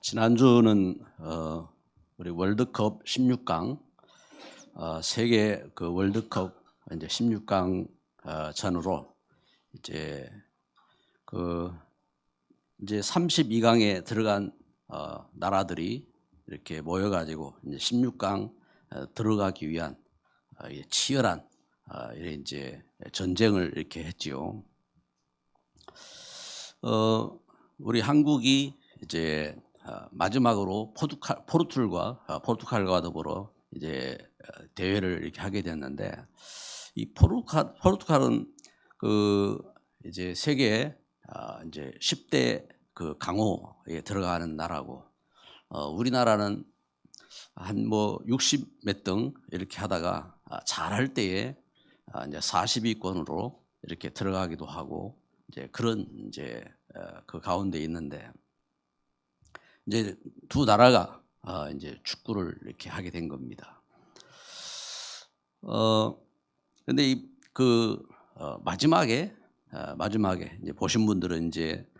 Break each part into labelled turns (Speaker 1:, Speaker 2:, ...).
Speaker 1: 지난주는 우리 월드컵 16강 세계 그 월드컵 이제 16강 전으로 이제 이제 32강에 들어간 나라들이 이렇게 모여가지고 이제 16강 들어가기 위한 치열한 이제 전쟁을 이렇게 했지요. 우리 한국이 이제 마지막으로 포르투갈과 더불어 이제 대회를 이렇게 하게 됐는데, 이 포르투갈은 이제 세계 이제 10대 그 강호에 들어가는 나라고, 우리나라는 한 뭐 60 몇 등 이렇게 하다가 잘할 때에 이제 40위권으로 이렇게 들어가기도 하고, 이제 그런 이제 그 가운데 있는데, 이제 두 나라가 이제 축구를 이렇게 하게 된 겁니다. 근데 마지막에 이제 보신 분들은 이제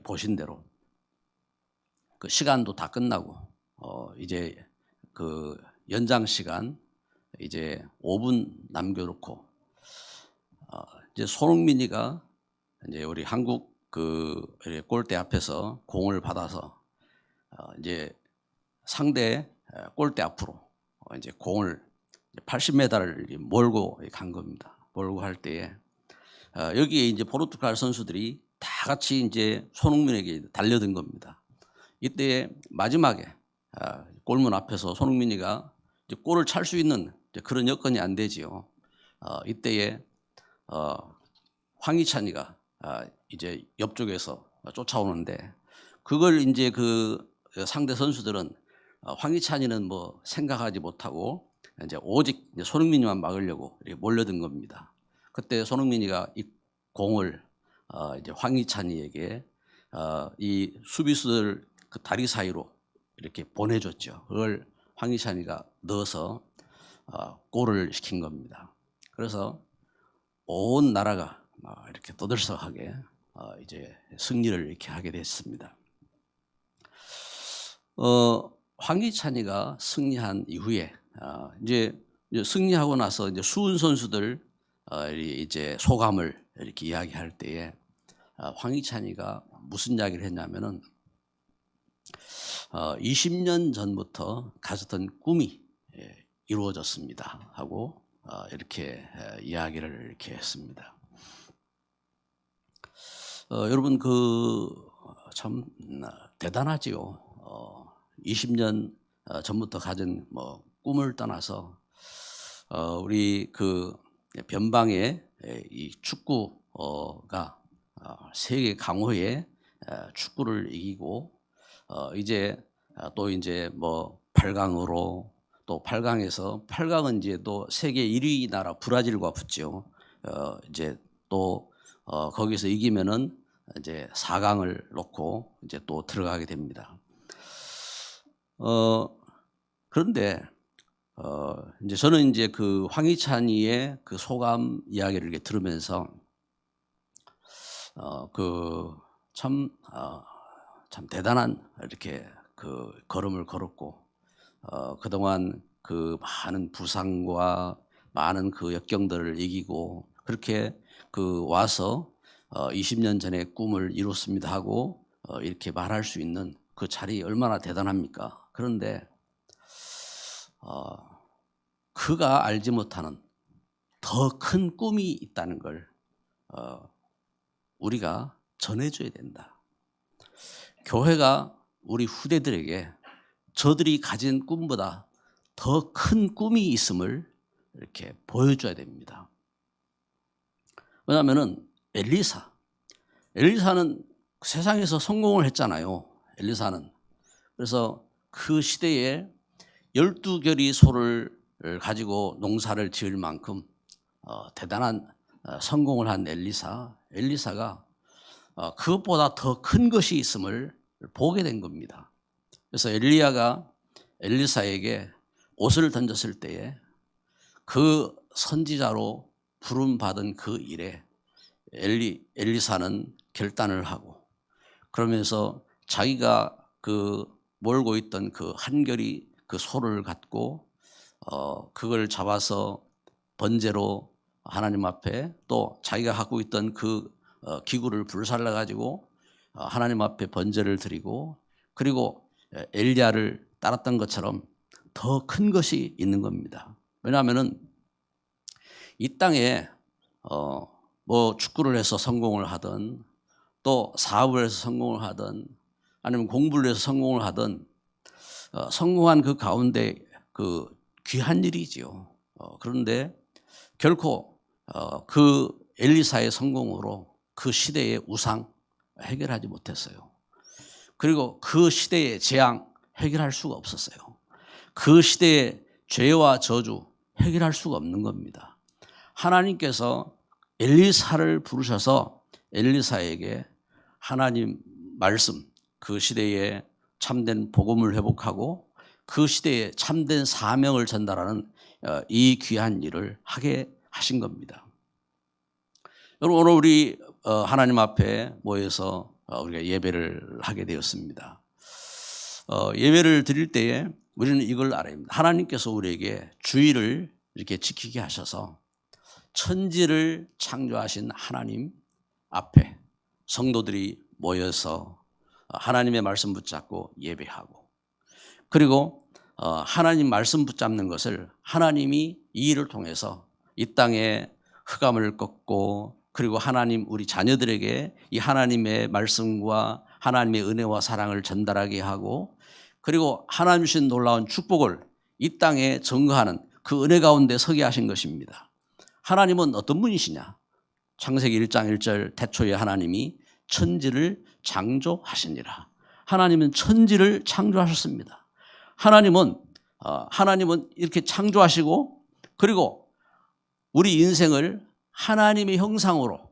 Speaker 1: 보신 대로 그 시간도 다 끝나고 이제 그 연장 시간 이제 5분 남겨놓고 이제 손흥민이가 이제 우리 한국 그 골대 앞에서 공을 받아서 이제 상대 골대 앞으로 이제 공을 80m를 몰고 간 겁니다. 몰고 할 때에 여기에 이제 포르투갈 선수들이 다 같이 이제 손흥민에게 달려든 겁니다. 이때 마지막에 골문 앞에서 손흥민이가 이제 골을 찰 수 있는 그런 여건이 안 되지요. 이때에 황희찬이가 이제 옆쪽에서 쫓아오는데, 그걸 이제 그 상대 선수들은 황희찬이는 뭐 생각하지 못하고 이제 오직 이제 손흥민이만 막으려고 이렇게 몰려든 겁니다. 그때 손흥민이가 이 공을 이제 황희찬이에게 이 수비수들 그 다리 사이로 이렇게 보내줬죠. 그걸 황희찬이가 넣어서 골을 시킨 겁니다. 그래서 온 나라가 이렇게 떠들썩하게 이제 승리를 이렇게 하게 됐습니다. 황희찬이가 승리한 이후에 이제 승리하고 나서 이제 수훈 선수들 이제 소감을 이렇게 이야기할 때에 황희찬이가 무슨 이야기를 했냐면은 20년 전부터 가졌던 꿈이 이루어졌습니다 하고 이렇게 이야기를 이렇게 했습니다. 여러분 참 대단하지요. 20년 전부터 가진 뭐 꿈을 떠나서 우리 그 변방의 이 축구가 세계 강호의 축구를 이기고 이제 또 이제 뭐 8강으로 또 8강에서 8강은 이제 또 세계 1위 나라 브라질과 붙죠. 이제 또 거기서 이기면은 이제 4강을 놓고 이제 또 들어가게 됩니다. 그런데 이제 저는 이제 그 황희찬이의 그 소감 이야기를 이렇게 들으면서 참 대단한 이렇게 그 걸음을 걸었고, 그동안 그 많은 부상과 많은 그 역경들을 이기고 그렇게 그 와서 20년 전에 꿈을 이뤘습니다 하고 이렇게 말할 수 있는 그 자리 얼마나 대단합니까? 그런데 그가 알지 못하는 더 큰 꿈이 있다는 걸 우리가 전해줘야 된다. 교회가 우리 후대들에게 저들이 가진 꿈보다 더 큰 꿈이 있음을 이렇게 보여줘야 됩니다. 왜냐하면은 엘리사는 세상에서 성공을 했잖아요. 엘리사는. 그래서 그 시대에 12결의 소를 가지고 농사를 지을 만큼 대단한 성공을 한 엘리사가 그것보다 더 큰 것이 있음을 보게 된 겁니다. 그래서 엘리야가 엘리사에게 옷을 던졌을 때에 그 선지자로 부름받은 그 일에 엘리사는 결단을 하고, 그러면서 자기가 그 몰고 있던 그 한결이 그 소를 갖고 그걸 잡아서 번제로 하나님 앞에, 또 자기가 갖고 있던 그 기구를 불살라 가지고 하나님 앞에 번제를 드리고, 그리고 엘리야를 따랐던 것처럼 더 큰 것이 있는 겁니다. 왜냐하면은 이 땅에 뭐 축구를 해서 성공을 하든, 또 사업을 해서 성공을 하든, 아니면 공부를 해서 성공을 하든, 성공한 그 가운데 그 귀한 일이지요. 그런데 결코 그 엘리사의 성공으로 그 시대의 우상 해결하지 못했어요. 그리고 그 시대의 재앙 해결할 수가 없었어요. 그 시대의 죄와 저주 해결할 수가 없는 겁니다. 하나님께서 엘리사를 부르셔서 엘리사에게 하나님 말씀, 그 시대에 참된 복음을 회복하고 그 시대에 참된 사명을 전달하는 이 귀한 일을 하게 하신 겁니다. 여러분, 오늘 우리 하나님 앞에 모여서 우리가 예배를 하게 되었습니다. 예배를 드릴 때에 우리는 이걸 알아야 합니다. 하나님께서 우리에게 주의를 이렇게 지키게 하셔서 천지를 창조하신 하나님 앞에 성도들이 모여서 하나님의 말씀 붙잡고 예배하고, 그리고 하나님 말씀 붙잡는 것을 하나님이 이 일을 통해서 이 땅에 흑암을 꺾고, 그리고 하나님 우리 자녀들에게 이 하나님의 말씀과 하나님의 은혜와 사랑을 전달하게 하고, 그리고 하나님 주신 놀라운 축복을 이 땅에 증거하는 그 은혜 가운데 서게 하신 것입니다. 하나님은 어떤 분이시냐? 창세기 1장 1절 태초에 하나님이 천지를 창조하시니라. 하나님은 천지를 창조하셨습니다. 하나님은 이렇게 창조하시고, 그리고 우리 인생을 하나님의 형상으로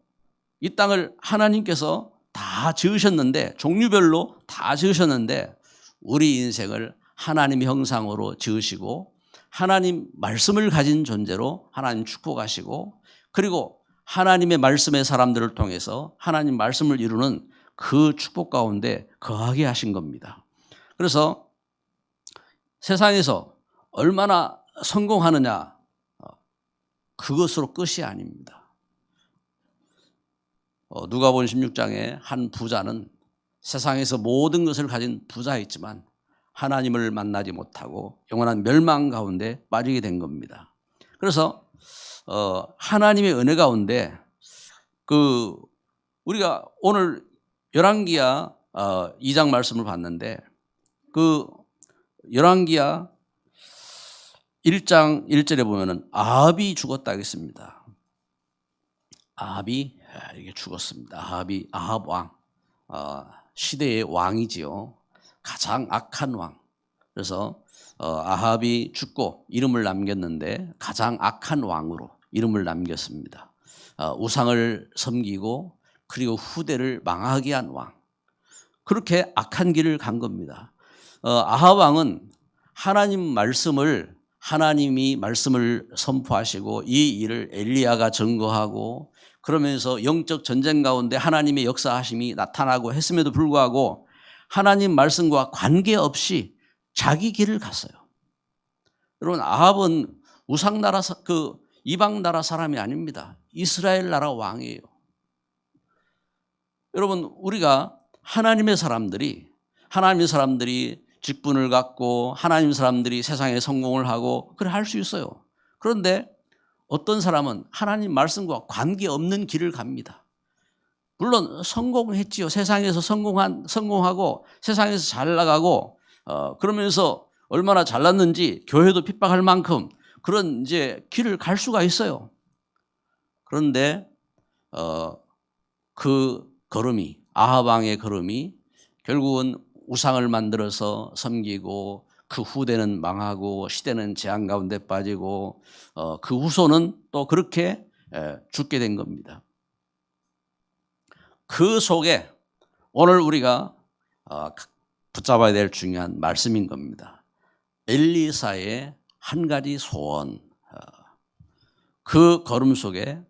Speaker 1: 이 땅을 하나님께서 다 지으셨는데, 종류별로 다 지으셨는데 우리 인생을 하나님의 형상으로 지으시고 하나님 말씀을 가진 존재로 하나님 축복하시고, 그리고 하나님의 말씀의 사람들을 통해서 하나님 말씀을 이루는 그 축복 가운데 거하게 하신 겁니다. 그래서 세상에서 얼마나 성공하느냐, 그것으로 끝이 아닙니다. 누가복음 16장에 한 부자는 세상에서 모든 것을 가진 부자였지만 하나님을 만나지 못하고 영원한 멸망 가운데 빠지게 된 겁니다. 그래서 하나님의 은혜 가운데 우리가 오늘 열왕기야 2장 말씀을 봤는데, 그 열왕기야 1장 1절에 보면은 아합이 죽었다 하겠습니다. 아합이 이게 죽었습니다. 아합 왕, 시대의 왕이지요. 가장 악한 왕. 그래서 아합이 죽고 이름을 남겼는데 가장 악한 왕으로 이름을 남겼습니다. 우상을 섬기고 그리고 후대를 망하게 한 왕. 그렇게 악한 길을 간 겁니다. 아합 왕은 하나님이 말씀을 선포하시고 이 일을 엘리야가 증거하고, 그러면서 영적 전쟁 가운데 하나님의 역사하심이 나타나고 했음에도 불구하고 하나님 말씀과 관계없이 자기 길을 갔어요. 여러분, 아합은 우상나라, 이방 나라 사람이 아닙니다. 이스라엘 나라 왕이에요. 여러분, 우리가 하나님의 사람들이 직분을 갖고 하나님 사람들이 세상에 성공을 하고 그래 할 수 있어요. 그런데 어떤 사람은 하나님 말씀과 관계없는 길을 갑니다. 물론 성공했지요. 세상에서 성공하고 세상에서 잘 나가고 그러면서 얼마나 잘났는지 교회도 핍박할 만큼 그런 이제 길을 갈 수가 있어요. 그런데 그 걸음이, 아합 왕의 걸음이 결국은 우상을 만들어서 섬기고 그 후대는 망하고 시대는 재앙 가운데 빠지고 그 후손은 또 그렇게 죽게 된 겁니다. 그 속에 오늘 우리가 붙잡아야 될 중요한 말씀인 겁니다. 엘리사의 한 가지 소원. 그 걸음 속에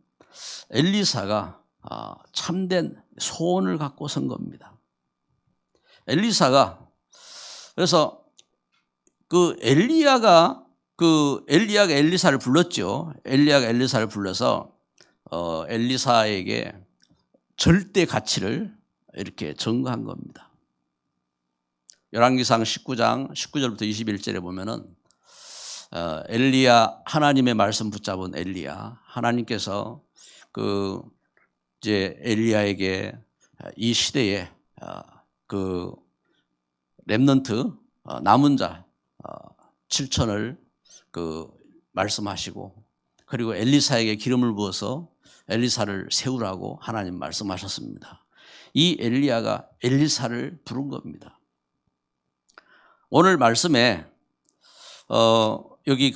Speaker 1: 엘리사가 참된 소원을 갖고 선 겁니다. 엘리사가 그래서 그 엘리야가 엘리사를 불렀죠. 엘리야가 엘리사를 불러서 엘리사에게 절대 가치를 이렇게 증거한 겁니다. 열왕기상 19장 19절부터 21절에 보면은 엘리야, 하나님의 말씀 붙잡은 엘리야, 하나님께서 이제 엘리야에게 이 시대에 그 렘넌트 남은 자 7천을 말씀하시고, 그리고 엘리사에게 기름을 부어서 엘리사를 세우라고 하나님 말씀하셨습니다. 이 엘리야가 엘리사를 부른 겁니다. 오늘 말씀에 여기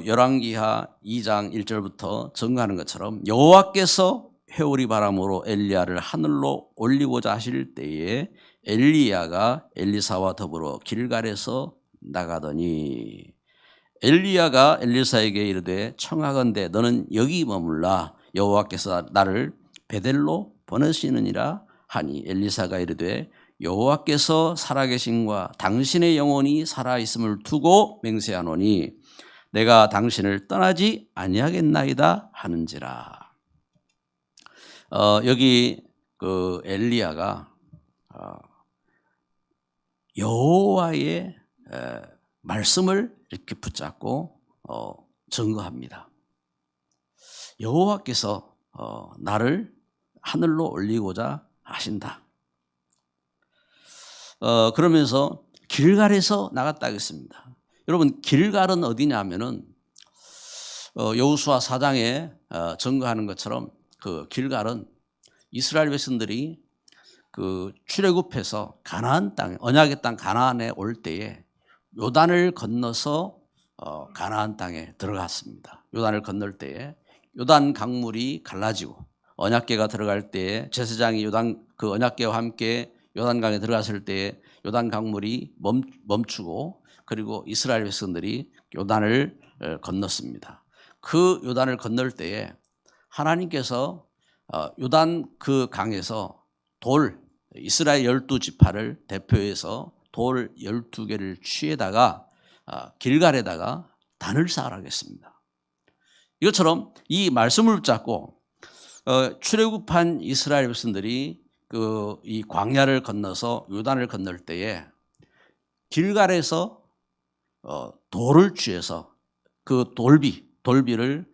Speaker 1: 열왕기하 2장 1절부터 증거하는 것처럼 여호와께서 회오리 바람으로 엘리야를 하늘로 올리고자 하실 때에 엘리야가 엘리사와 더불어 길갈에서 나가더니 엘리야가 엘리사에게 이르되 청하건대 너는 여기 머물라 여호와께서 나를 베델로 보내시느니라 하니 엘리사가 이르되 여호와께서 살아계심과 당신의 영혼이 살아있음을 두고 맹세하노니 내가 당신을 떠나지 아니하겠나이다 하는지라. 여기 엘리야가 여호와의 말씀을 이렇게 붙잡고 증거합니다. 여호와께서 나를 하늘로 올리고자 하신다. 그러면서 길갈에서 나갔다 하겠습니다. 여러분, 길갈은 어디냐면은 여호수아 4장에 증거하는 것처럼 길갈은 이스라엘 백성들이 출애굽해서 가나안 땅, 언약의 땅 가나안에 올 때에 요단을 건너서 가나안 땅에 들어갔습니다. 요단을 건널 때에 요단 강물이 갈라지고 언약궤가 들어갈 때에 제사장이 언약궤와 함께 요단강에 들어갔을 때에 요단 강물이 멈추고, 그리고 이스라엘 백성들이 요단을 건넜습니다. 그 요단을 건널 때에 하나님께서 요단 강에서 이스라엘 12지파를 대표해서 돌 12개를 취해다가 길갈에다가 단을 쌓으라고 했습니다. 이것처럼 이 말씀을 붙잡고 출애굽한 이스라엘 백성들이 이 광야를 건너서 요단을 건널 때에 길갈에서 돌을 취해서 돌비를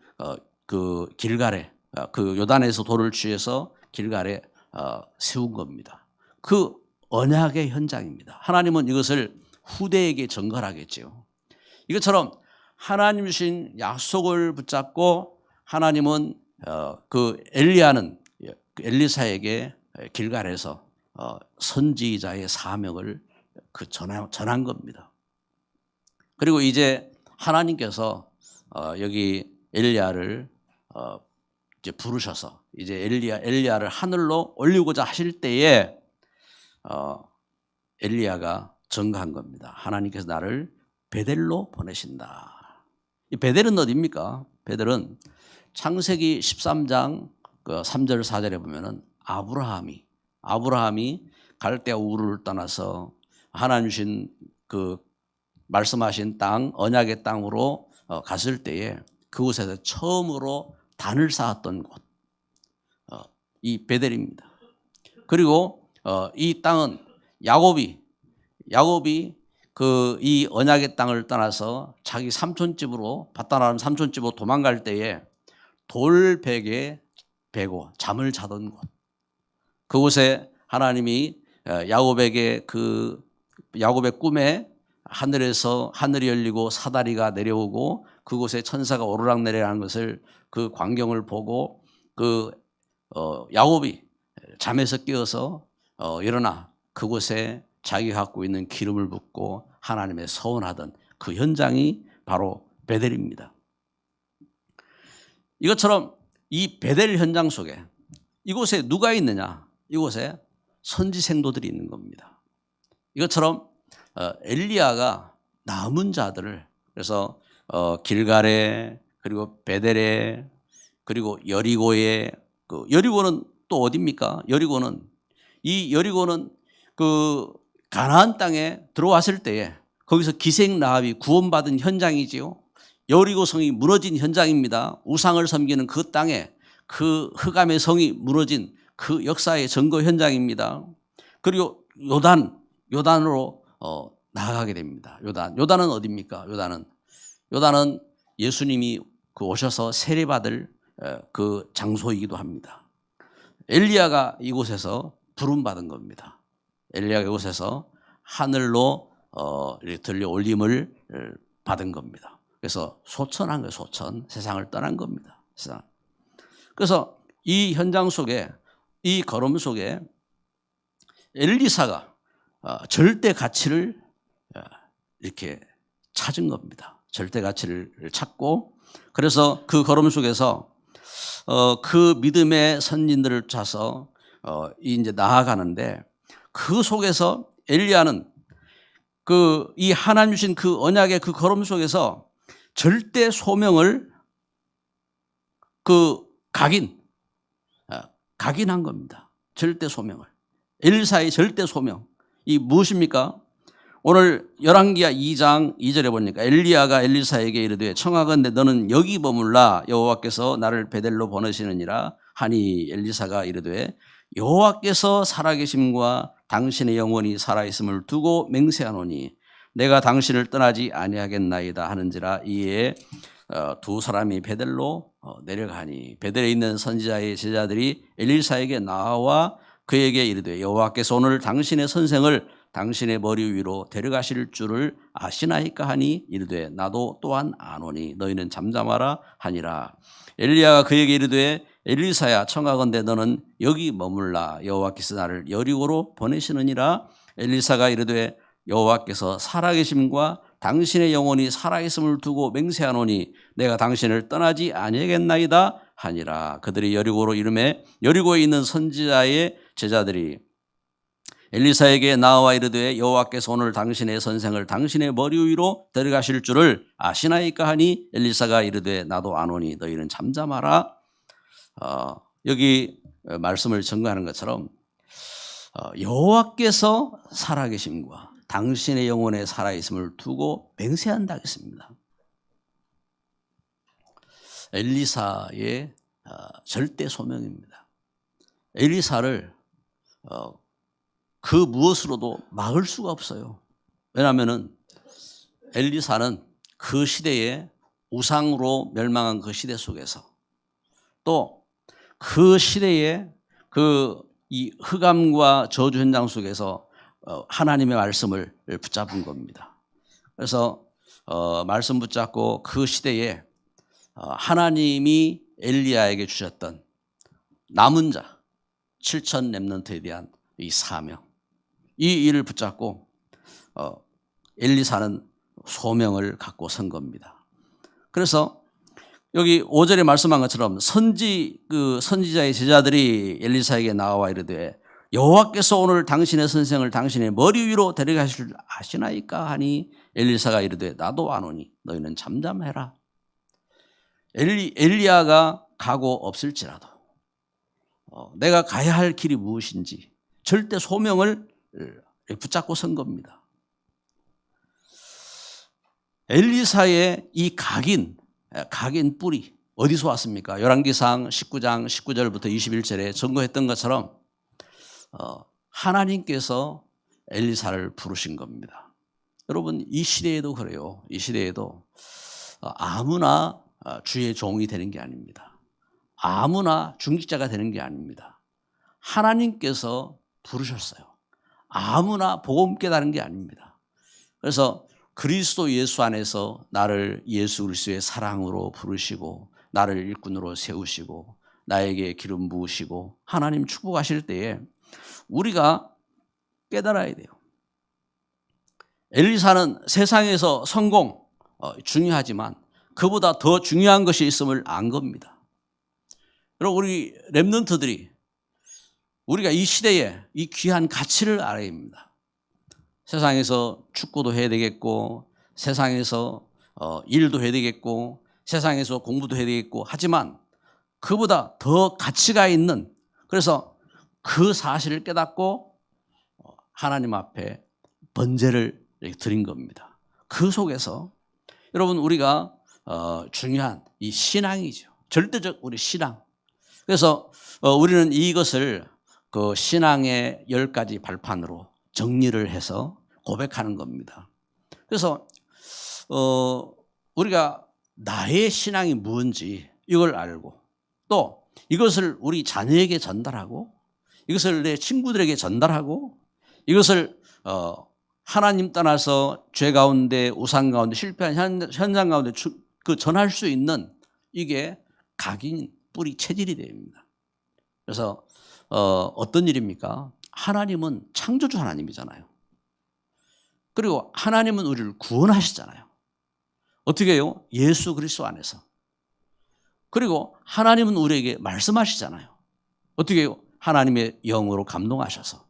Speaker 1: 길갈에 요단에서 돌을 취해서 길갈에 세운 겁니다. 그 언약의 현장입니다. 하나님은 이것을 후대에게 전갈하겠지요. 이것처럼 하나님 주신 약속을 붙잡고 하나님은 엘리야는 엘리사에게 길갈에서 선지자의 사명을 전한 겁니다. 그리고 이제 하나님께서 여기 엘리야를 이제 부르셔서 이제 엘리야를 하늘로 올리고자 하실 때에 엘리야가 증거한 겁니다. 하나님께서 나를 베델로 보내신다. 이 베델은 어디입니까? 베델은 창세기 13장 3절 4절에 보면은 아브라함이 갈대아 우르를 떠나서 하나님 주신 말씀하신 땅, 언약의 땅으로 갔을 때에 그곳에서 처음으로 단을 쌓았던 곳, 이 베델입니다. 그리고 이 땅은 야곱이 이 언약의 땅을 떠나서 자기 삼촌집으로 바다나는 삼촌집으로 도망갈 때에 돌베개에 베고 잠을 자던 곳, 그곳에 하나님이 야곱에게 야곱의 꿈에 하늘이 열리고 사다리가 내려오고 그곳에 천사가 오르락내리락하는 것을 그 광경을 보고 야곱이 잠에서 깨어서 일어나 그곳에 자기가 갖고 있는 기름을 붓고 하나님의 서원하던 그 현장이 바로 베델입니다. 이것처럼 이 베델 현장 속에 이곳에 누가 있느냐? 이곳에 선지 생도들이 있는 겁니다. 이것처럼 엘리야가 남은 자들을, 그래서 길갈에, 그리고 베델에, 그리고 여리고에, 여리고는 또 어디입니까? 여리고는 가나안 땅에 들어왔을 때에 거기서 기생 라합이 구원받은 현장이지요. 여리고 성이 무너진 현장입니다. 우상을 섬기는 그 땅에 그 흑암의 성이 무너진 그 역사의 증거 현장입니다. 그리고 요단으로 나아가게 됩니다. 요단은 어디입니까? 요단은 예수님이 오셔서 세례받을 그 장소이기도 합니다. 엘리야가 이곳에서 부름받은 겁니다. 엘리야가 이곳에서 하늘로 들려 올림을 받은 겁니다. 그래서 소천한 거예요. 세상을 떠난 겁니다. 그래서 이 현장 속에, 이 걸음 속에 엘리사가 절대 가치를 이렇게 찾은 겁니다. 절대 가치를 찾고, 그래서 그 걸음 속에서 그 믿음의 선진들을 짜서 이제 나아가는데, 그 속에서 엘리야는 이 하나님 주신 그 언약의 그 걸음 속에서 절대 소명을 각인한 겁니다. 절대 소명을. 엘리사의 절대 소명. 이 무엇입니까? 오늘 열왕기하 2장 2절에 보니까 엘리야가 엘리사에게 이르되 청하건대 너는 여기 머물라 여호와께서 나를 베델로 보내시느니라 하니 엘리사가 이르되 여호와께서 살아계심과 당신의 영혼이 살아있음을 두고 맹세하노니 내가 당신을 떠나지 아니하겠나이다 하는지라. 이에 두 사람이 베델로 내려가니 베델에 있는 선지자의 제자들이 엘리사에게 나와 그에게 이르되 여호와께서 오늘 당신의 선생을 당신의 머리 위로 데려가실 줄을 아시나이까 하니 이르되 나도 또한 아노니 너희는 잠잠하라 하니라. 엘리야가 그에게 이르되 엘리사야 청하건대 너는 여기 머물라 여호와께서 나를 여리고로 보내시느니라. 엘리사가 이르되 여호와께서 살아계심과 당신의 영혼이 살아있음을 두고 맹세하노니 내가 당신을 떠나지 아니하겠나이다 하니라. 그들이 여리고로 이르매 여리고에 있는 선지자의 제자들이 엘리사에게 나와 이르되 여호와께서 오늘 당신의 선생을 당신의 머리 위로 데려가실 줄을 아시나이까 하니 엘리사가 이르되 나도 아노니 너희는 잠잠하라. 여기 말씀을 증거하는 것처럼 여호와께서 살아계심과 당신의 영혼에 살아있음을 두고 맹세한다 했습니다. 엘리사의 절대 소명입니다. 엘리사를 그 무엇으로도 막을 수가 없어요. 왜냐하면 엘리사는 그 시대에 우상으로 멸망한 그 시대 속에서 또 그 시대에 이 흑암과 저주 현장 속에서 하나님의 말씀을 붙잡은 겁니다. 그래서 말씀 붙잡고 그 시대에 하나님이 엘리야에게 주셨던 남은 자 7천 렘넌트에 대한 이 사명, 이 일을 붙잡고 엘리사는 소명을 갖고 선 겁니다. 그래서 여기 5절에 말씀한 것처럼 선지자의 제자들이 엘리사에게 나와 이르되 여호와께서 오늘 당신의 선생을 당신의 머리 위로 데려가실 줄 아시나이까 하니 엘리사가 이르되 나도 아노니 너희는 잠잠해라. 엘리야가 가고 없을지라도 내가 가야 할 길이 무엇인지 절대 소명을 붙잡고 선 겁니다. 엘리사의 이 각인 뿌리 어디서 왔습니까? 열왕기상 19장 19절부터 21절에 증거했던 것처럼 하나님께서 엘리사를 부르신 겁니다. 여러분 이 시대에도 그래요. 이 시대에도 아무나 주의 종이 되는 게 아닙니다. 아무나 중직자가 되는 게 아닙니다. 하나님께서 부르셨어요. 아무나 복음 깨달은 게 아닙니다. 그래서 그리스도 예수 안에서 나를 예수 그리스도의 사랑으로 부르시고 나를 일꾼으로 세우시고 나에게 기름 부으시고 하나님 축복하실 때에 우리가 깨달아야 돼요. 엘리사는 세상에서 성공 중요하지만 그보다 더 중요한 것이 있음을 안 겁니다. 여러분 우리 렘넌트들이 우리가 이 시대에 이 귀한 가치를 알아야 합니다. 세상에서 축구도 해야 되겠고 세상에서 일도 해야 되겠고 세상에서 공부도 해야 되겠고 하지만 그보다 더 가치가 있는, 그래서 그 사실을 깨닫고 하나님 앞에 번제를 이렇게 드린 겁니다. 그 속에서 여러분 우리가 중요한 이 신앙이죠. 절대적 우리 신앙. 그래서 우리는 이것을 그 신앙의 10가지 발판으로 정리를 해서 고백하는 겁니다. 그래서 우리가 나의 신앙이 뭔지 이걸 알고 또 이것을 우리 자녀에게 전달하고 이것을 내 친구들에게 전달하고 이것을 하나님 떠나서 죄 가운데 우상 가운데 실패한 현장 가운데 그 전할 수 있는 이게 각인 뿌리 체질이 됩니다. 그래서 어떤 일입니까? 하나님은 창조주 하나님이잖아요. 그리고 하나님은 우리를 구원하시잖아요. 어떻게 해요? 예수 그리스도 안에서. 그리고 하나님은 우리에게 말씀하시잖아요. 어떻게 해요? 하나님의 영으로 감동하셔서.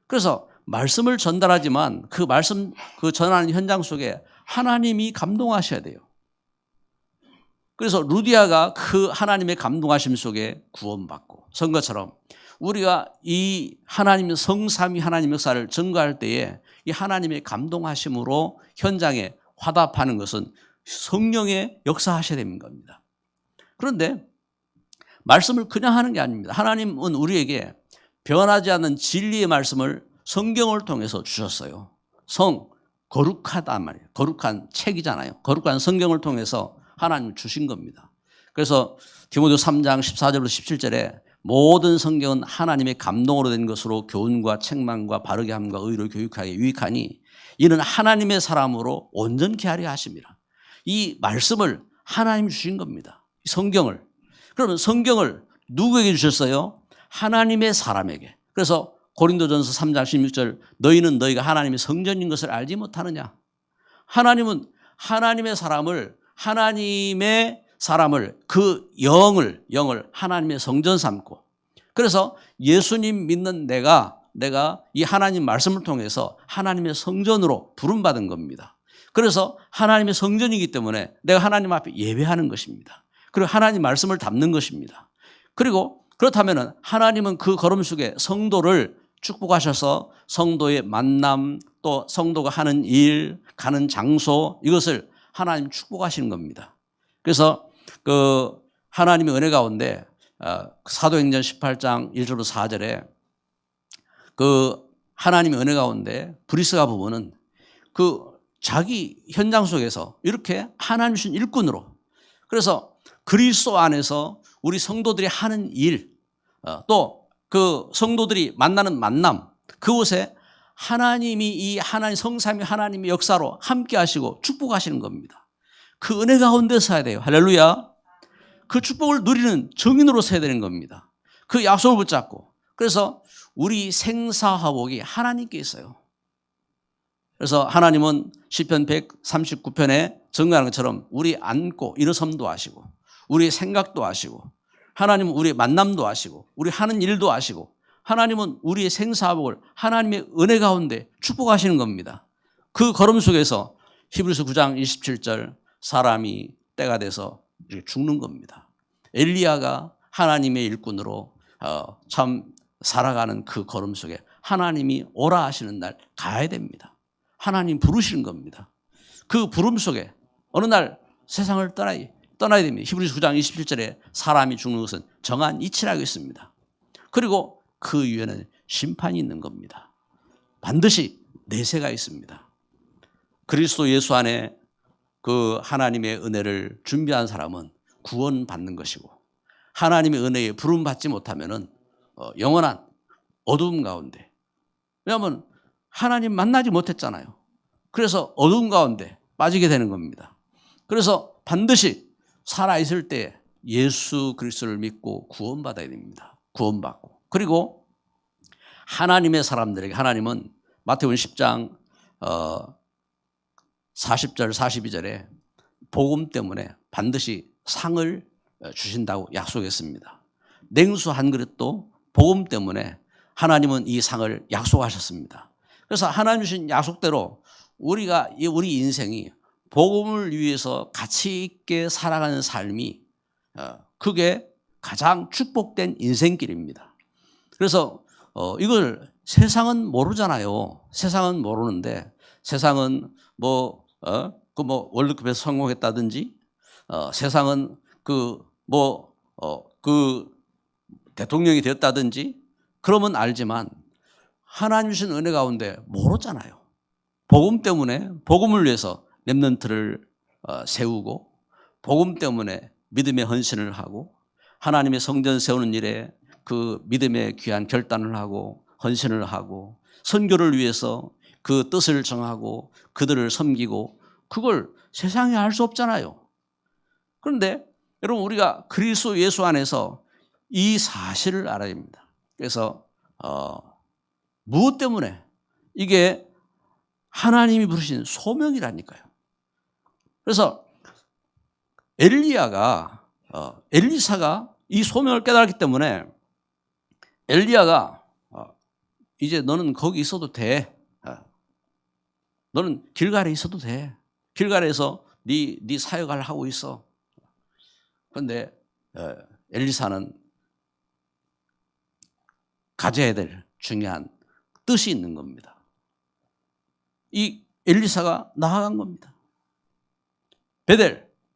Speaker 1: 그래서 말씀을 전달하지만 그 말씀 그 전하는 현장 속에 하나님이 감동하셔야 돼요. 그래서 루디아가 그 하나님의 감동하심 속에 구원받고 선거처럼 우리가 이 하나님의 성삼위 하나님 역사를 증거할 때에 이 하나님의 감동하심으로 현장에 화답하는 것은 성령의 역사하셔야 되는 겁니다. 그런데 말씀을 그냥 하는 게 아닙니다. 하나님은 우리에게 변하지 않는 진리의 말씀을 성경을 통해서 주셨어요. 거룩하단 말이에요. 거룩한 책이잖아요. 거룩한 성경을 통해서 하나님 주신 겁니다. 그래서 디모데 3장 14절부터 17절에 모든 성경은 하나님의 감동으로 된 것으로 교훈과 책망과 바르게 함과 의로 교육하게 유익하니 이는 하나님의 사람으로 온전케 하려 하심이라. 이 말씀을 하나님이 주신 겁니다. 성경을. 그러면 성경을 누구에게 주셨어요? 하나님의 사람에게. 그래서 고린도전서 3장 16절 너희는 너희가 하나님의 성전인 것을 알지 못하느냐. 하나님은 하나님의 사람을 그 영을 하나님의 성전 삼고 그래서 예수님 믿는 내가 이 하나님 말씀을 통해서 하나님의 성전으로 부름받은 겁니다. 그래서 하나님의 성전이기 때문에 내가 하나님 앞에 예배하는 것입니다. 그리고 하나님 말씀을 담는 것입니다. 그리고 그렇다면 하나님은 그 걸음 속에 성도를 축복하셔서 성도의 만남 또 성도가 하는 일, 가는 장소 이것을 하나님 축복하시는 겁니다. 그래서 그 하나님의 은혜 가운데 사도행전 18장 1절부터 4절에 그 하나님의 은혜 가운데 브리스가 부부는 그 자기 현장 속에서 이렇게 하나님 주신 일꾼으로 그래서 그리스도 안에서 우리 성도들이 하는 일 또 그 성도들이 만나는 만남 그곳에 하나님이 이 하나님 성삼위 하나님의 역사로 함께 하시고 축복하시는 겁니다. 그 은혜 가운데 서야 돼요. 할렐루야. 그 축복을 누리는 증인으로 서야 되는 겁니다. 그 약속을 붙잡고 그래서 우리 생사화복이 하나님께 있어요. 그래서 하나님은 시편 139편에 증거하는 것처럼 우리 안고 일어섬도 하시고 우리의 생각도 하시고 하나님은 우리의 만남도 하시고 우리 하는 일도 하시고 하나님은 우리의 생사화복을 하나님의 은혜 가운데 축복하시는 겁니다. 그 걸음 속에서 히브리서 9장 27절 사람이 때가 돼서 이렇게 죽는 겁니다. 엘리야가 하나님의 일꾼으로 참 살아가는 그 걸음 속에 하나님이 오라 하시는 날 가야 됩니다. 하나님 부르시는 겁니다. 그 부름 속에 어느 날 세상을 떠나야 됩니다. 히브리서 9장 27절에 사람이 죽는 것은 정한 이치라고 있습니다. 그리고 그 위에는 심판이 있는 겁니다. 반드시 내세가 있습니다. 그리스도 예수 안에 그 하나님의 은혜를 준비한 사람은 구원받는 것이고 하나님의 은혜에 부름받지 못하면 영원한 어두움 가운데 왜냐하면 하나님 만나지 못했잖아요. 그래서 어두움 가운데 빠지게 되는 겁니다. 그래서 반드시 살아있을 때 예수 그리스도를 믿고 구원받아야 됩니다. 구원받고 그리고 하나님의 사람들에게 하나님은 마태복음 10장 40절 42절에 복음 때문에 반드시 상을 주신다고 약속했습니다. 냉수 한 그릇도 복음 때문에 하나님은 이 상을 약속하셨습니다. 그래서 하나님 주신 약속대로 우리 인생이 복음을 위해서 가치 있게 살아가는 삶이 그게 가장 축복된 인생길입니다. 그래서 이걸 세상은 모르잖아요. 세상은 모르는데 세상은 월드컵에서 성공했다든지 세상은 대통령이 되었다든지 그러면 알지만 하나님 주신 은혜 가운데 모르잖아요. 복음 때문에 복음을 위해서 렘넌트를 세우고 복음 때문에 믿음의 헌신을 하고 하나님의 성전 세우는 일에 그 믿음의 귀한 결단을 하고 헌신을 하고 선교를 위해서 그 뜻을 정하고 그들을 섬기고 그걸 세상에 할 수 없잖아요. 그런데 여러분 우리가 그리스도 예수 안에서 이 사실을 알아야 됩니다. 그래서 무엇 때문에 이게 하나님이 부르신 소명이라니까요. 그래서 엘리사가 이 소명을 깨달았기 때문에 엘리야가 이제 너는 거기 있어도 돼. 너는 길갈에 있어도 돼. 길갈에서 네 사역을 하고 있어. 그런데 엘리사는 가져야 될 중요한 뜻이 있는 겁니다. 이 엘리사가 나아간 겁니다.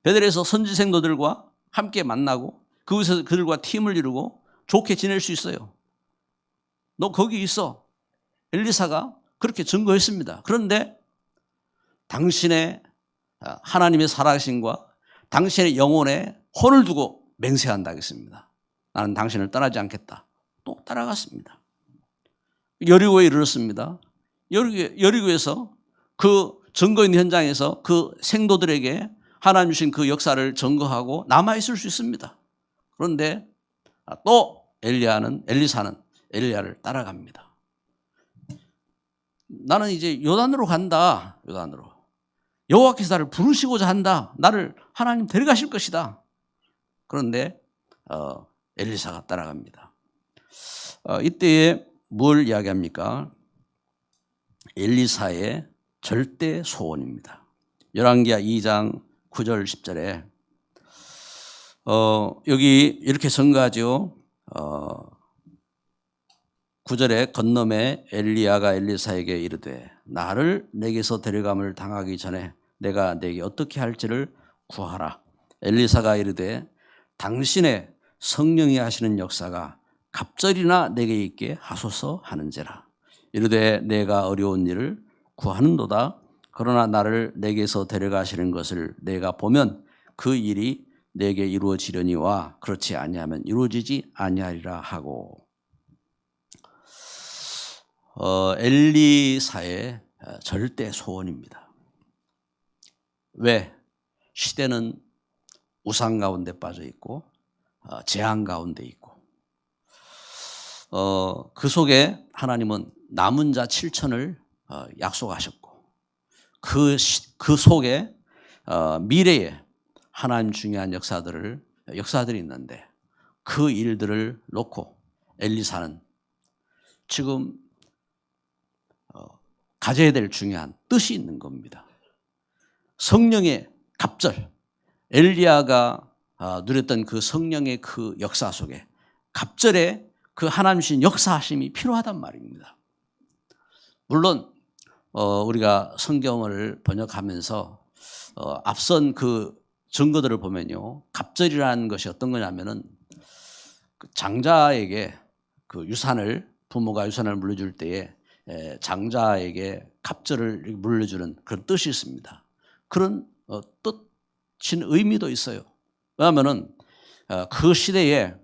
Speaker 1: 베델에서 선지 생도들과 함께 만나고 그곳에서 그들과 팀을 이루고 좋게 지낼 수 있어요. 너 거기 있어. 엘리사가 그렇게 증거했습니다. 그런데 당신의 하나님의 살아계심과 당신의 영혼에 혼을 두고 맹세한다 하겠습니다. 나는 당신을 떠나지 않겠다. 또 따라갔습니다. 여리고에 이르렀습니다. 여리고에서 그 증거 있는 현장에서 그 생도들에게 하나님 주신 그 역사를 증거하고 남아있을 수 있습니다. 그런데 또 엘리사는 엘리야를 따라갑니다. 나는 이제 요단으로 간다. 요단으로. 여호와께서 나를 부르시고자 한다. 나를 하나님 데려가실 것이다. 그런데 엘리사가 따라갑니다. 이때에 뭘 이야기합니까? 엘리사의 절대 소원입니다. 열왕기하 2장 9절 10절에 여기 이렇게 증거하죠. 9절에 건너매 엘리야가 엘리사에게 이르되 나를 내게서 데려감을 당하기 전에 내가 내게 어떻게 할지를 구하라. 엘리사가 이르되 당신의 성령이 하시는 역사가 갑절이나 내게 있게 하소서 하는지라. 이르되 내가 어려운 일을 구하는도다. 그러나 나를 내게서 데려가시는 것을 내가 보면 그 일이 내게 이루어지려니와 그렇지 아니하면 이루어지지 아니하리라 하고. 엘리사의 절대 소원입니다. 왜? 시대는 우상 가운데 빠져 있고 재앙 가운데 있고 그 속에 하나님은 남은 자 7천을 약속하셨고 그 속에 미래에 하나님 중요한 역사들이 있는데 그 일들을 놓고 엘리사는 지금 가져야 될 중요한 뜻이 있는 겁니다. 성령의 갑절, 엘리야가 누렸던 그 성령의 그 역사 속에 갑절에 그 하나님 주신 역사하심이 필요하단 말입니다. 물론 우리가 성경을 번역하면서 앞선 그 증거들을 보면요, 갑절이라는 것이 어떤 거냐면은 그 장자에게 그 부모가 유산을 물려줄 때에 장자에게 갑절을 물려주는 그런 뜻이 있습니다. 그런 뜻인 의미도 있어요. 왜냐하면은 그 시대에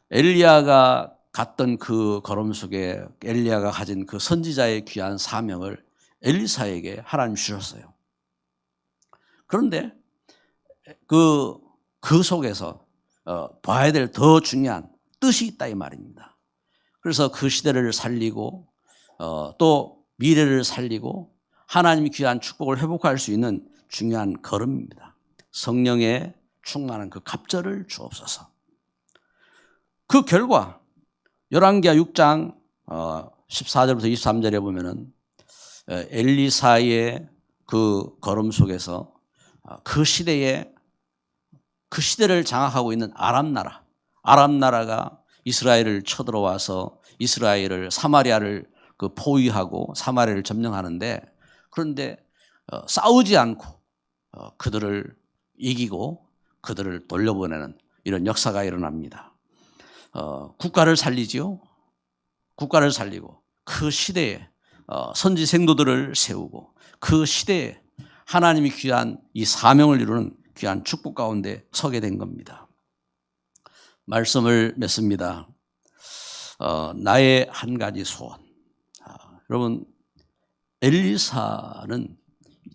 Speaker 1: 엘리야가 갔던 그 걸음 속에 엘리야가 가진 그 선지자의 귀한 사명을 엘리사에게 하나님 주셨어요. 그런데 그 속에서 봐야 될 더 중요한 뜻이 있다 이 말입니다. 그래서 그 시대를 살리고 또 미래를 살리고 하나님이 귀한 축복을 회복할 수 있는 중요한 걸음입니다. 성령의 충만한 그 갑절을 주옵소서. 그 결과 열왕기하 6장 14절부터 23절에 보면은 엘리사의 그 걸음 속에서 그 시대를 장악하고 있는 아람 나라가 이스라엘을 쳐들어와서 사마리아를 그 포위하고 사마리아를 점령하는데, 그런데 싸우지 않고 그들을 이기고 그들을 돌려보내는 이런 역사가 일어납니다. 국가를 살리지요. 국가를 살리고 그 시대에 선지 생도들을 세우고 그 시대에 하나님이 귀한 이 사명을 이루는 귀한 축복 가운데 서게 된 겁니다. 말씀을 맺습니다. 나의 한 가지 소원. 여러분, 엘리사는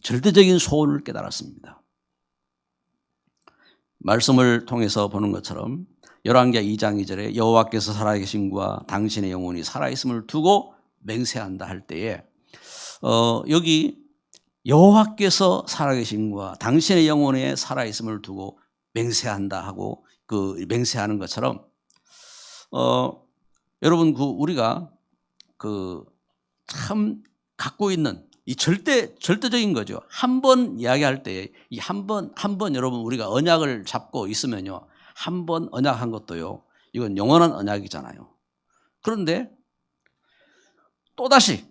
Speaker 1: 절대적인 소원을 깨달았습니다. 말씀을 통해서 보는 것처럼 열왕기하 2장 2절에 여호와께서 살아계심과 당신의 영혼이 살아있음을 두고 맹세한다 할 때에 여기 여호와께서 살아계심과 당신의 영혼에 살아있음을 두고 맹세한다 하고 그 맹세하는 것처럼 여러분 우리가 참 갖고 있는 이 절대적인 거죠. 한 번 이야기할 때 이 한 번 여러분 우리가 언약을 잡고 있으면요. 한 번 언약한 것도요. 이건 영원한 언약이잖아요. 그런데 또다시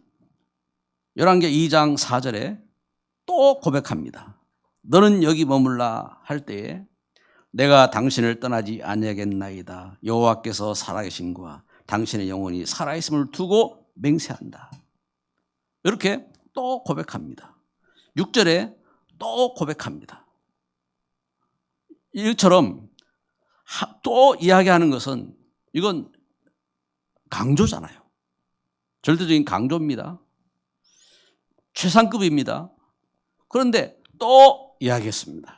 Speaker 1: 열왕기하 2장 4절에 또 고백합니다. 너는 여기 머물라 할 때에 내가 당신을 떠나지 아니하겠나이다. 여호와께서 살아계심과 당신의 영혼이 살아있음을 두고 맹세한다. 이렇게 또 고백합니다. 6절에 또 고백합니다. 이처럼 또 이야기하는 것은 이건 강조잖아요. 절대적인 강조입니다. 최상급입니다. 그런데 또 이야기했습니다.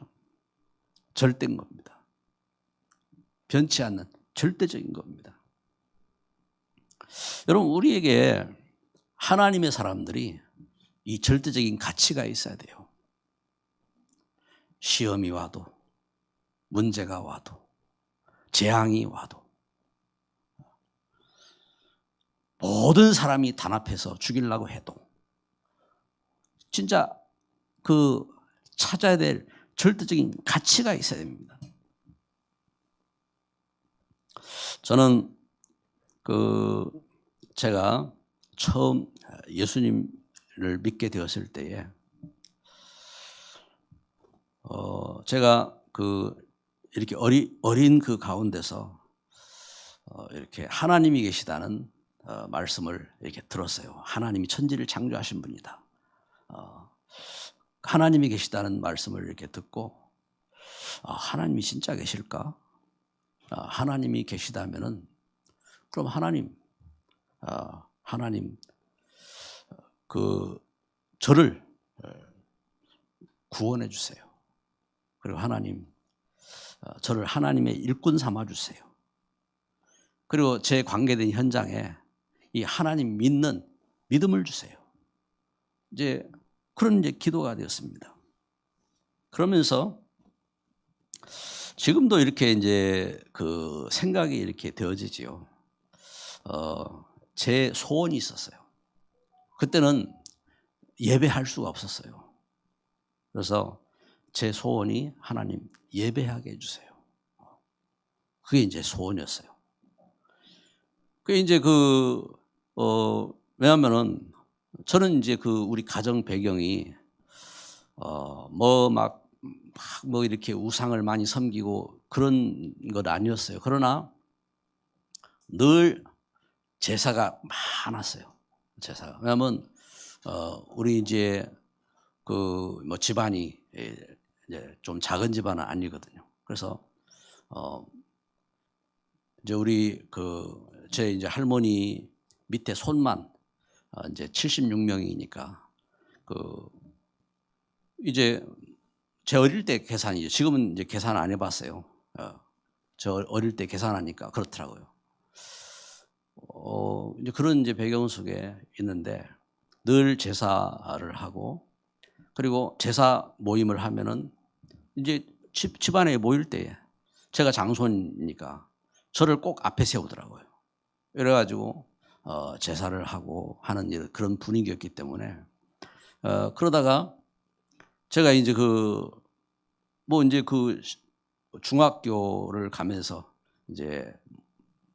Speaker 1: 절대인 겁니다. 변치 않는 절대적인 겁니다. 여러분, 우리에게 하나님의 사람들이 이 절대적인 가치가 있어야 돼요. 시험이 와도, 문제가 와도, 재앙이 와도, 모든 사람이 단합해서 죽이려고 해도 진짜 찾아야 될 절대적인 가치가 있어야 됩니다. 저는 제가 처음 예수님을 믿게 되었을 때에 제가 이렇게 어린 그 가운데서 이렇게 하나님이 계시다는 말씀을 이렇게 들었어요. 하나님이 천지를 창조하신 분이다. 하나님이 계시다는 말씀을 이렇게 듣고 하나님이 진짜 계실까? 하나님이 계시다면은 그럼 하나님 저를 구원해 주세요. 그리고 하나님 저를 하나님의 일꾼 삼아 주세요. 그리고 제 관계된 현장에 이 하나님 믿는 믿음을 주세요. 그런 기도가 되었습니다. 그러면서 지금도 이렇게 생각이 이렇게 되어지지요. 제 소원이 있었어요. 그때는 예배할 수가 없었어요. 그래서 제 소원이 하나님 예배하게 해주세요. 그게 소원이었어요. 그게 왜냐면은 저는 우리 가정 배경이 이렇게 우상을 많이 섬기고 그런 건 아니었어요. 그러나 늘 제사가 많았어요. 제사가. 왜냐하면 우리 집안이 좀 작은 집안은 아니거든요. 그래서 제 할머니 밑에 손만 76명이니까 제 어릴 때 계산이죠. 지금은 계산 안 해봤어요. 저 어릴 때 계산하니까 그렇더라고요. 그런 배경 속에 있는데 늘 제사를 하고 그리고 제사 모임을 하면은 집안에 모일 때에 제가 장손이니까 저를 꼭 앞에 세우더라고요. 이래가지고 제사를 하고 하는 그런 분위기였기 때문에 그러다가 제가 중학교를 가면서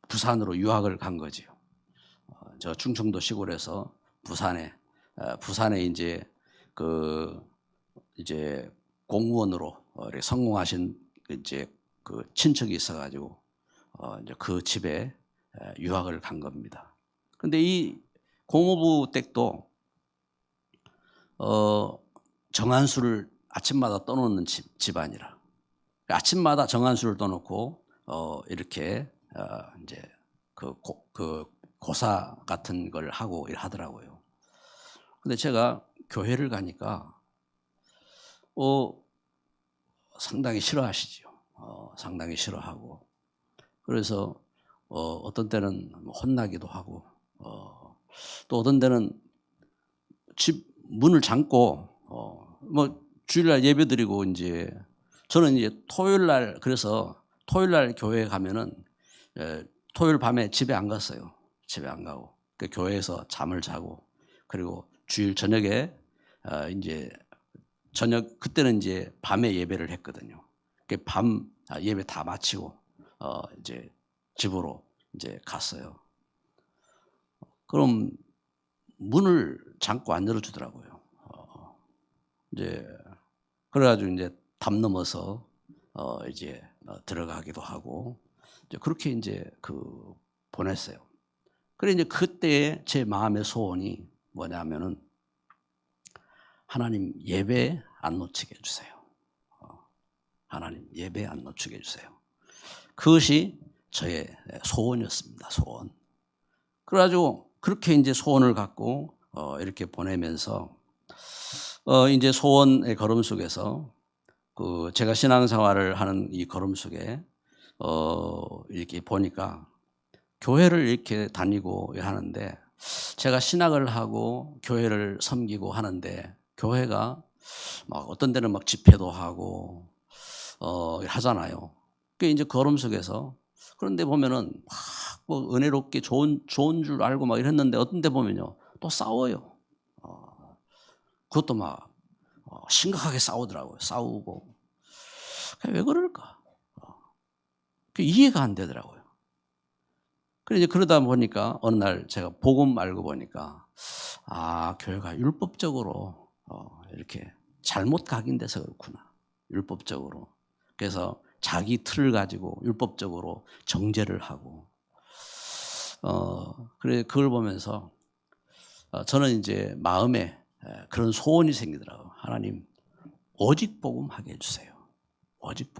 Speaker 1: 부산으로 유학을 간 거지요. 저 충청도 시골에서 부산에 이제 공무원으로 이렇게 성공하신 이제 그 친척이 있어가지고 이제 그 집에 유학을 간 겁니다. 근데 이 고모부 댁도 정한수를 아침마다 떠놓는 집안이라 아침마다 정한수를 떠놓고 이렇게 이제 그 고사 같은 걸 하고 하더라고요. 근데 제가 교회를 가니까 상당히 싫어하시죠. 상당히 싫어하고 그래서 어떤 때는 혼나기도 하고 또 어떤 때는 집 문을 잠고 뭐 주일날 예배드리고 이제 저는 이제 토요일날 그래서 토요일날 교회에 가면은 토요일 밤에 집에 안 갔어요. 집에 안 가고 교회에서 잠을 자고 그리고 주일 저녁에 이제 저녁 그때는 이제 밤에 예배를 했거든요. 밤 예배 다 마치고 이제 집으로 이제 갔어요. 그럼 문을 잠고 안 열어주더라고요. 이제 그래가지고 이제 담 넘어서 이제 들어가기도 하고 이제 그렇게 이제 보냈어요. 그래 이제 그때 제 마음의 소원이 뭐냐면은 하나님 예배 안 놓치게 해주세요. 하나님 예배 안 놓치게 해주세요. 그것이 저의 소원이었습니다. 소원. 그래가지고 그렇게 이제 소원을 갖고 이렇게 보내면서 이제 소원의 걸음 속에서 제가 신앙생활을 하는 이 걸음 속에 이렇게 보니까 교회를 이렇게 다니고 하는데 제가 신학을 하고 교회를 섬기고 하는데 교회가 막 어떤 데는 막 집회도 하고 하잖아요. 그 이제 걸음 속에서 그런데 보면은 막 은혜롭게 좋은 줄 알고 막 이랬는데 어떤 데 보면요 또 싸워요. 그것도 막 심각하게 싸우더라고요. 싸우고 왜 그럴까? 이해가 안 되더라고요. 그래 이제 그러다 보니까 어느 날 제가 복음 알고 보니까 교회가 율법적으로 이렇게 잘못 각인돼서 그렇구나. 율법적으로. 그래서 자기 틀을 가지고 율법적으로 정죄를 하고 그래 그걸 보면서 저는 이제 마음에 그런 소원이 생기더라고요. 하나님 오직 복음 하게 해주세요. 오직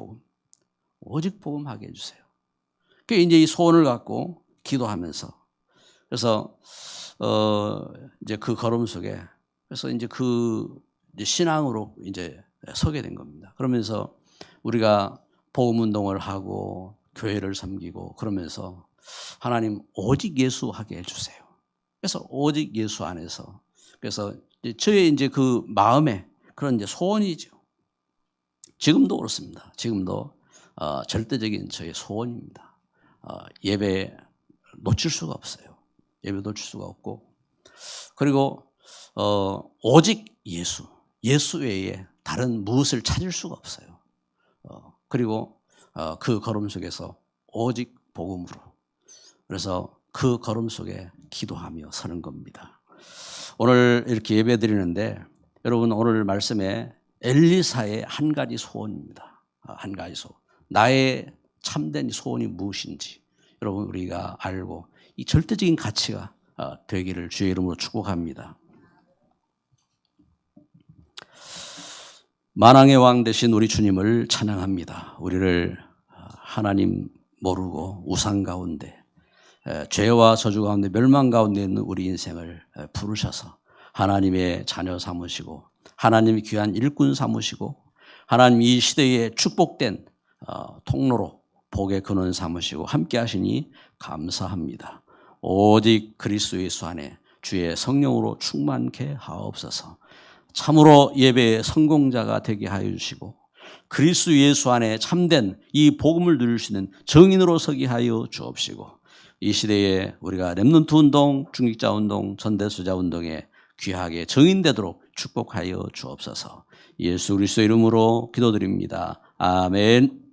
Speaker 1: 복음 하게 해주세요. 그 이제 이 소원을 갖고 기도하면서 그래서 이제 그 걸음 속에 그래서 이제 이제 신앙으로 이제 서게 된 겁니다. 그러면서 우리가 복음 운동을 하고 교회를 섬기고 그러면서 하나님 오직 예수 하게 해주세요. 그래서 오직 예수 안에서 그래서 저의 이제 그 마음에 그런 이제 소원이죠. 지금도 그렇습니다. 지금도 절대적인 저의 소원입니다. 예배 놓칠 수가 없어요. 예배 놓칠 수가 없고 그리고 오직 예수 외에 다른 무엇을 찾을 수가 없어요. 그리고 그 걸음 속에서 오직 복음으로 그래서 그 걸음 속에 기도하며 서는 겁니다. 오늘 이렇게 예배 드리는데 여러분 오늘 말씀에 엘리사의 한 가지 소원입니다. 한 가지 소원. 나의 참된 소원이 무엇인지 여러분 우리가 알고 이 절대적인 가치가 되기를 주의 이름으로 축복합니다. 만왕의 왕 되신 우리 주님을 찬양합니다. 우리를 하나님 모르고 우상 가운데 죄와 저주 가운데 멸망 가운데 있는 우리 인생을 부르셔서 하나님의 자녀 삼으시고 하나님의 귀한 일꾼 삼으시고 하나님 이 시대에 축복된 통로로 복의 근원 삼으시고 함께 하시니 감사합니다. 오직 그리스도 예수 안에 주의 성령으로 충만케 하옵소서. 참으로 예배의 성공자가 되게 하여 주시고 그리스도 예수 안에 참된 이 복음을 누릴 수 있는 증인으로 서게 하여 주옵시고 이 시대에 우리가 렘넌트 운동, 중직자 운동, 전대수자 운동에 귀하게 증인되도록 축복하여 주옵소서. 예수 그리스도 이름으로 기도드립니다. 아멘.